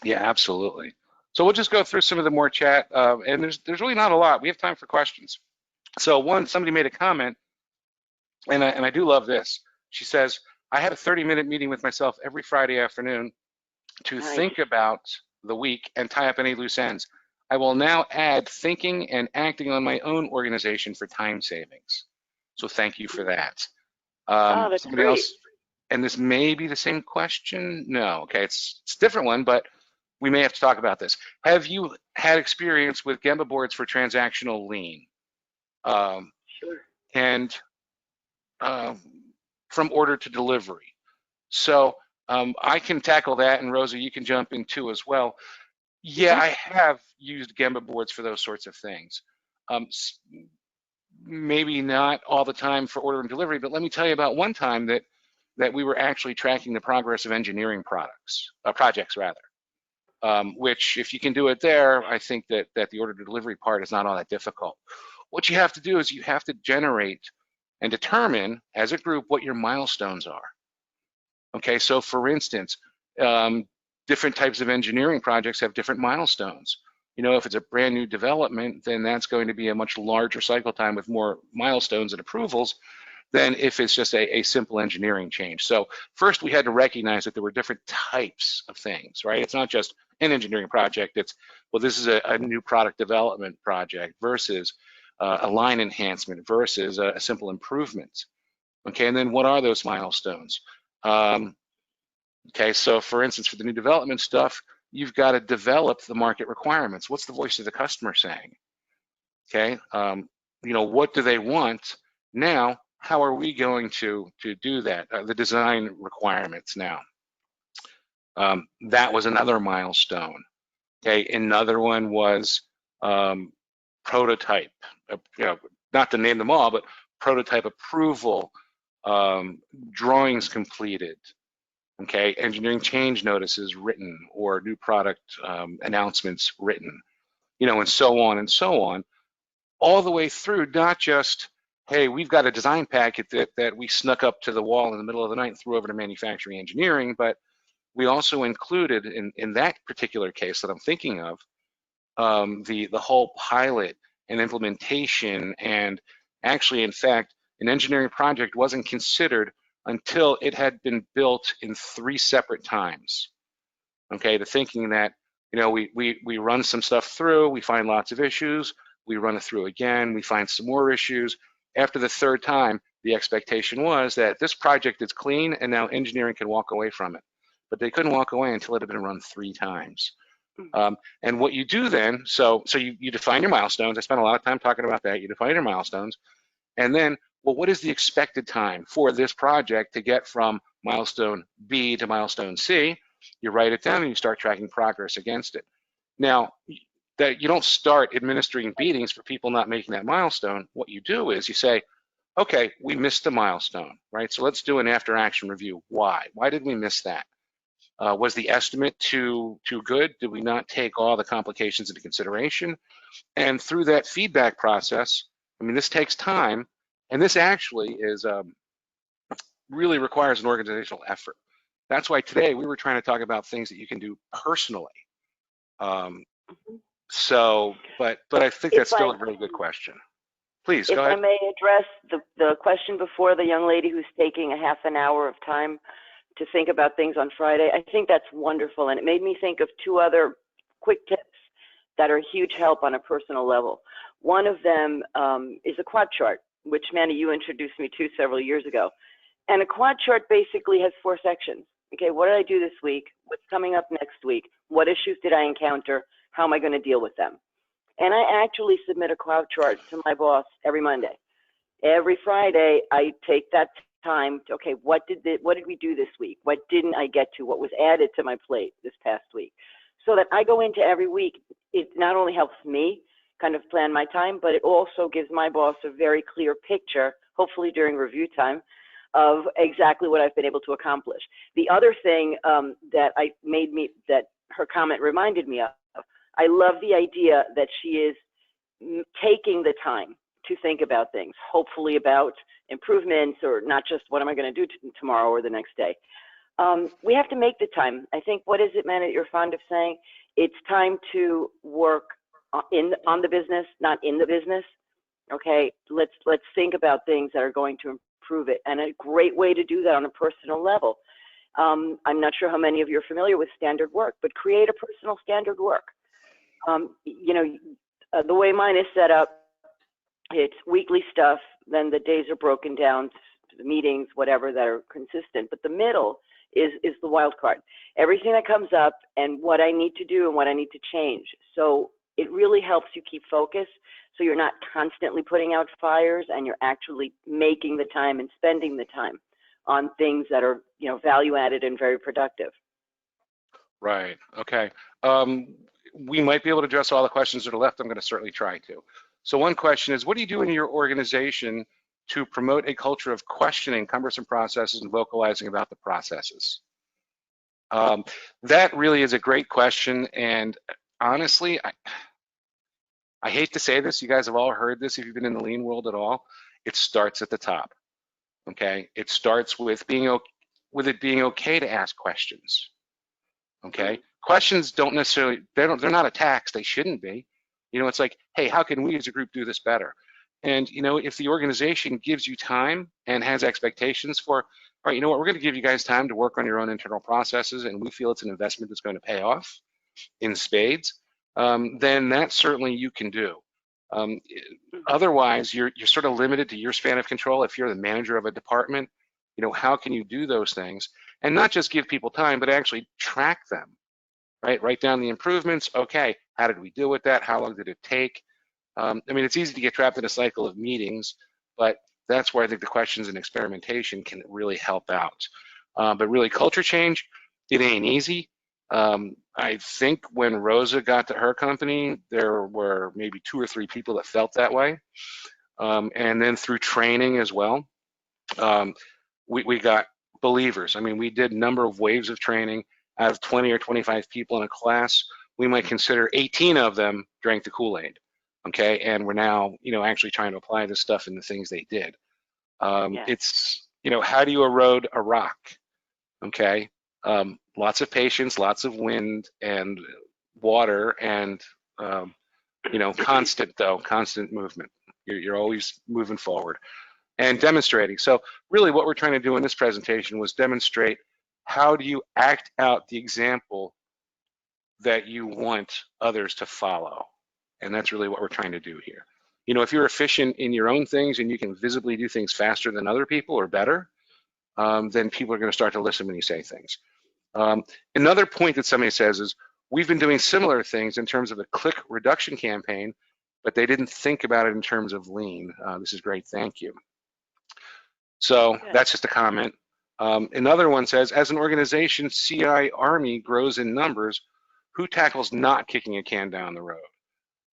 Yeah, absolutely. So we'll just go through some of the more chat, and there's really not a lot. We have time for questions. So one, somebody made a comment, and I do love this. She says, I had a 30-minute meeting with myself every Friday afternoon to Nice. think about the week and tie up any loose ends. I will now add thinking and acting on my own organization for time savings. So thank you for that. Oh, that's Somebody great. else, and this may be the same question. No, okay, it's a different one, but we may have to talk about this. Have you had experience with Gemba boards for transactional lean? Sure. And from order to delivery. So I can tackle that, and Rosa, you can jump in too as well. Yeah, I have used Gemba boards for those sorts of things. Maybe not all the time for order and delivery, but let me tell you about one time that we were actually tracking the progress of engineering projects rather, which if you can do it there, I think that the order to delivery part is not all that difficult. What you have to do is you have to generate and determine as a group what your milestones are. Okay, so for instance, different types of engineering projects have different milestones. You know, if it's a brand new development, then that's going to be a much larger cycle time with more milestones and approvals than if it's just a simple engineering change. So first we had to recognize that there were different types of things, right? It's not just an engineering project, it's, well, this is a new product development project versus a line enhancement versus a simple improvement. Okay, and then what are those milestones? Okay, so for instance, for the new development stuff, you've got to develop the market requirements. What's the voice of the customer saying? Okay, you know, what do they want? Now, how are we going to do that? The design requirements now. That was another milestone. Okay, another one was prototype. You know, not to name them all, but prototype approval, drawings completed. Okay, engineering change notices written or new product announcements written, you know, and so on, all the way through, not just, hey, we've got a design packet that we snuck up to the wall in the middle of the night and threw over to manufacturing engineering, but we also included in that particular case that I'm thinking of, the whole pilot and implementation, and actually, in fact, an engineering project wasn't considered until it had been built in 3 separate times. Okay, the thinking that, you know, we run some stuff through, we find lots of issues, we run it through again, we find some more issues. After the 3rd time, the expectation was that this project is clean and now engineering can walk away from it. But they couldn't walk away until it had been run 3 times. And what you do then, so you define your milestones. I spent a lot of time talking about that. You define your milestones, and then, well, what is the expected time for this project to get from milestone B to milestone C? You write it down and you start tracking progress against it. Now, that you don't start administering beatings for people not making that milestone. What you do is you say, okay, we missed the milestone, right? So let's do an after action review. Why? Why did we miss that? Was the estimate too good? Did we not take all the complications into consideration? And through that feedback process, I mean, this takes time, and this actually is really requires an organizational effort. That's why today we were trying to talk about things that you can do personally. So, but I think that's still a very good question. Please, go ahead. If I may address the question before, the young lady who's taking a half an hour of time to think about things on Friday, I think that's wonderful. And it made me think of 2 other quick tips that are a huge help on a personal level. One of them is a quad chart, which Manny, you introduced me to several years ago. And a quad chart basically has 4 sections. Okay, what did I do this week? What's coming up next week? What issues did I encounter? How am I going to deal with them? And I actually submit a quad chart to my boss every Monday. Every Friday, I take that time to, okay, what did we do this week? What didn't I get to? What was added to my plate this past week? So that I go into every week, it not only helps me kind of plan my time, but it also gives my boss a very clear picture, hopefully during review time, of exactly what I've been able to accomplish. The other thing that her comment reminded me of I love the idea that she is taking the time to think about things, hopefully about improvements, or not just what am I going to do tomorrow or the next day. We have to make the time. I think, what is it, man, that you're fond of saying? It's time to work on the business, not in the business. Okay, let's think about things that are going to improve it. And a great way to do that on a personal level. I'm not sure how many of you are familiar with standard work, but create a personal standard work. You know, the way mine is set up, it's weekly stuff, then the days are broken down to the meetings, whatever, that are consistent. But the middle is the wild card. Everything that comes up and what I need to do and what I need to change. So it really helps you keep focus, so you're not constantly putting out fires, and you're actually making the time and spending the time on things that are, you know, value added and very productive. Right. Okay. We might be able to address all the questions that are left. I'm going to certainly try to. So one question is, what do you do in your organization to promote a culture of questioning cumbersome processes and vocalizing about the processes? That really is a great question. And honestly, I hate to say this, you guys have all heard this if you've been in the lean world at all. It starts at the top. Okay. It starts with it being okay to ask questions. Okay. Questions don't necessarily, they're not attacks. They shouldn't be. You know, it's like, hey, how can we as a group do this better? And, you know, if the organization gives you time and has expectations for, all right, you know what, we're going to give you guys time to work on your own internal processes, and we feel it's an investment that's going to pay off in spades, then that certainly you can do. Otherwise, you're sort of limited to your span of control. If you're the manager of a department, you know, how can you do those things? And not just give people time, but actually track them, right? Write down the improvements. Okay, how did we deal with that? How long did it take? I mean, it's easy to get trapped in a cycle of meetings, but that's where I think the questions and experimentation can really help out. But really, culture change, it ain't easy. I think when Rosa got to her company, there were maybe 2 or 3 people that felt that way. And then through training as well, we got believers. I mean, we did a number of waves of training. Out of 20 or 25 people in a class, we might consider 18 of them drank the Kool-Aid. Okay, and we're now, you know, actually trying to apply this stuff in the things they did. It's, you know, how do you erode a rock? Okay, lots of patience, lots of wind and water, and you know, constant movement. You're always moving forward and demonstrating. So really, what we're trying to do in this presentation was demonstrate how do you act out the example that you want others to follow. And that's really what we're trying to do here. You know, if you're efficient in your own things and you can visibly do things faster than other people or better, then people are going to start to listen when you say things. Another point that somebody says is, we've been doing similar things in terms of a click reduction campaign, but they didn't think about it in terms of lean. This is great, thank you. So that's just a comment. Another one says, as an organization, CI Army grows in numbers, who tackles not kicking a can down the road?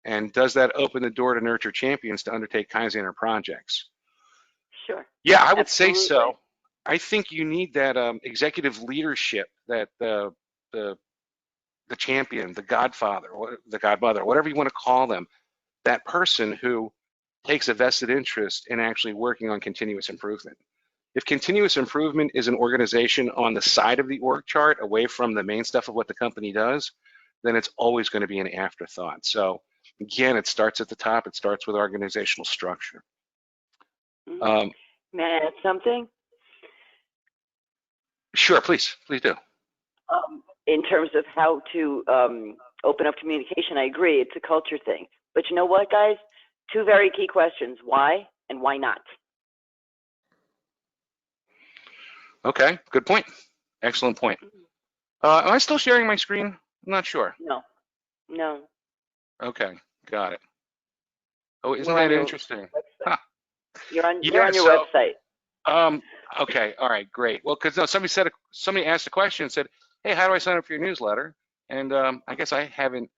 And does that open the door to nurture champions to undertake Kaizen projects? Sure. Yeah, I would say so. I think you need that executive leadership, that the champion, the godfather, the godmother, whatever you want to call them, that person who takes a vested interest in actually working on continuous improvement. If continuous improvement is an organization on the side of the org chart, away from the main stuff of what the company does, then it's always going to be an afterthought. So again, it starts at the top. It starts with organizational structure. May I add something? Sure, please do. In terms of how to open up communication, I agree, it's a culture thing. But you know what, guys? 2 very key questions: why and why not? Okay, good point. Excellent point. Am I still sharing my screen? I'm not sure. No. Okay, got it. Oh, isn't that interesting? Huh. You're on your website. Okay, all right, great. Well, because somebody asked a question and said, hey, how do I sign up for your newsletter? And I guess I haven't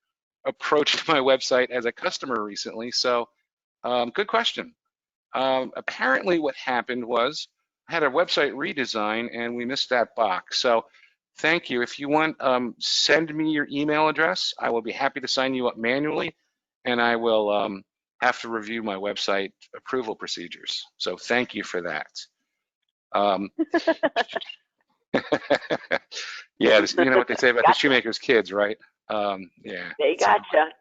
approached my website as a customer recently, so good question. Apparently what happened was I had a website redesign and we missed that box. So thank you. If you want, send me your email address. I will be happy to sign you up manually, and I will have to review my website approval procedures. So thank you for that. Yeah, you know what they say about the shoemaker's kids, right? Yeah. They gotcha.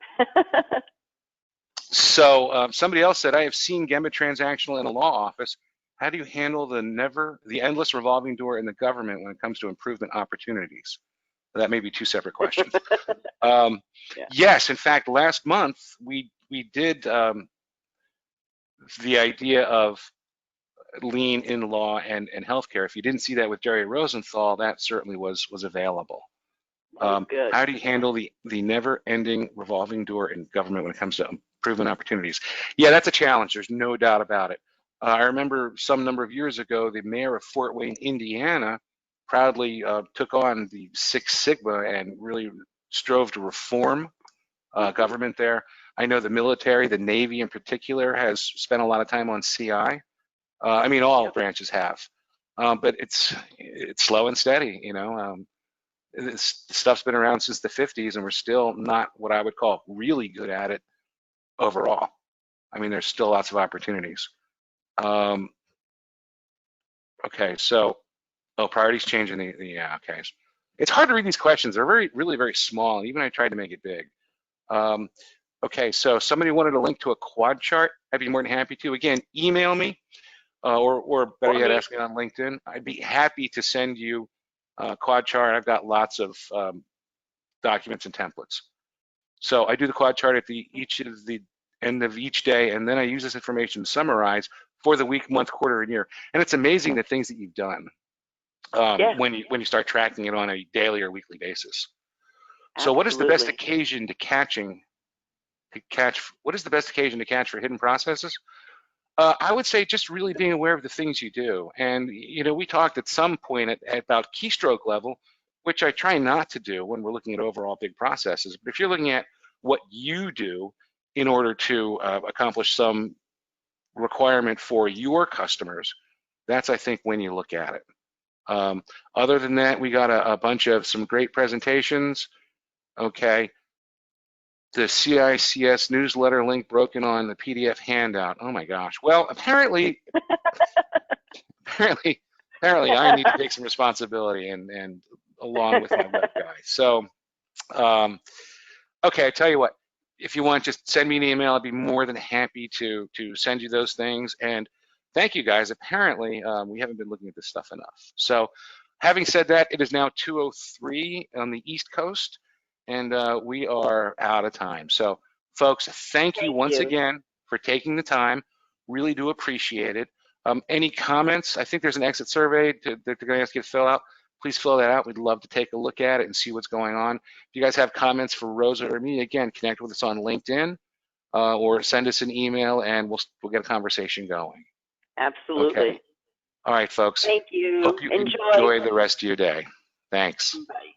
So somebody else said, I have seen Gemba transactional in a law office. How do you handle the endless revolving door in the government when it comes to improvement opportunities? That may be two separate questions. Yeah. Yes, in fact, last month we did the idea of lean in law and healthcare. If you didn't see that with Jerry Rosenthal, that certainly was available. Good. How do you handle the never-ending revolving door in government when it comes to improvement opportunities? Yeah, that's a challenge. There's no doubt about it. I remember some number of years ago, the mayor of Fort Wayne, Indiana, proudly took on the Six Sigma and really strove to reform government there. I know the military, the Navy in particular, has spent a lot of time on CI. I mean, all branches have, but it's slow and steady. You know, this stuff's been around since the 50s, and we're still not what I would call really good at it overall. I mean, there's still lots of opportunities. Okay, so priorities changing yeah, okay. It's hard to read these questions. They're really very small. Even I tried to make it big. Okay, so somebody wanted a link to a quad chart. I'd be more than happy to. Again, email me, or better yet, ask me on LinkedIn. I'd be happy to send you a quad chart. I've got lots of documents and templates. So I do the quad chart at the end of each day, and then I use this information to summarize for the week, month, quarter, and year. And it's amazing the things that you've done when you start tracking it on a daily or weekly basis. So what is the best occasion to catch? What is the best occasion to catch for hidden processes? I would say just really being aware of the things you do. And you know, we talked at some point at about keystroke level, which I try not to do when we're looking at overall big processes. But if you're looking at what you do in order to accomplish some requirement for your customers, that's, I think, when you look at it. Other than that, we got a bunch of some great presentations. Okay. The CICS newsletter link broken on the PDF handout. Oh my gosh. Well, apparently I need to take some responsibility and along with my web guy. So, okay, I tell you what, if you want, just send me an email. I'd be more than happy to send you those things. And thank you guys. Apparently, we haven't been looking at this stuff enough. So having said that, it is now 2:03 on the East Coast, and we are out of time. So folks, thank you once again for taking the time. Really do appreciate it. Any comments? I think there's an exit survey that they're going to ask you to fill out. Please fill that out. We'd love to take a look at it and see what's going on. If you guys have comments for Rosa or me, again, connect with us on LinkedIn or send us an email, and we'll get a conversation going. Absolutely. Okay. All right, folks. Thank you. Hope you enjoy the rest of your day. Thanks. Bye.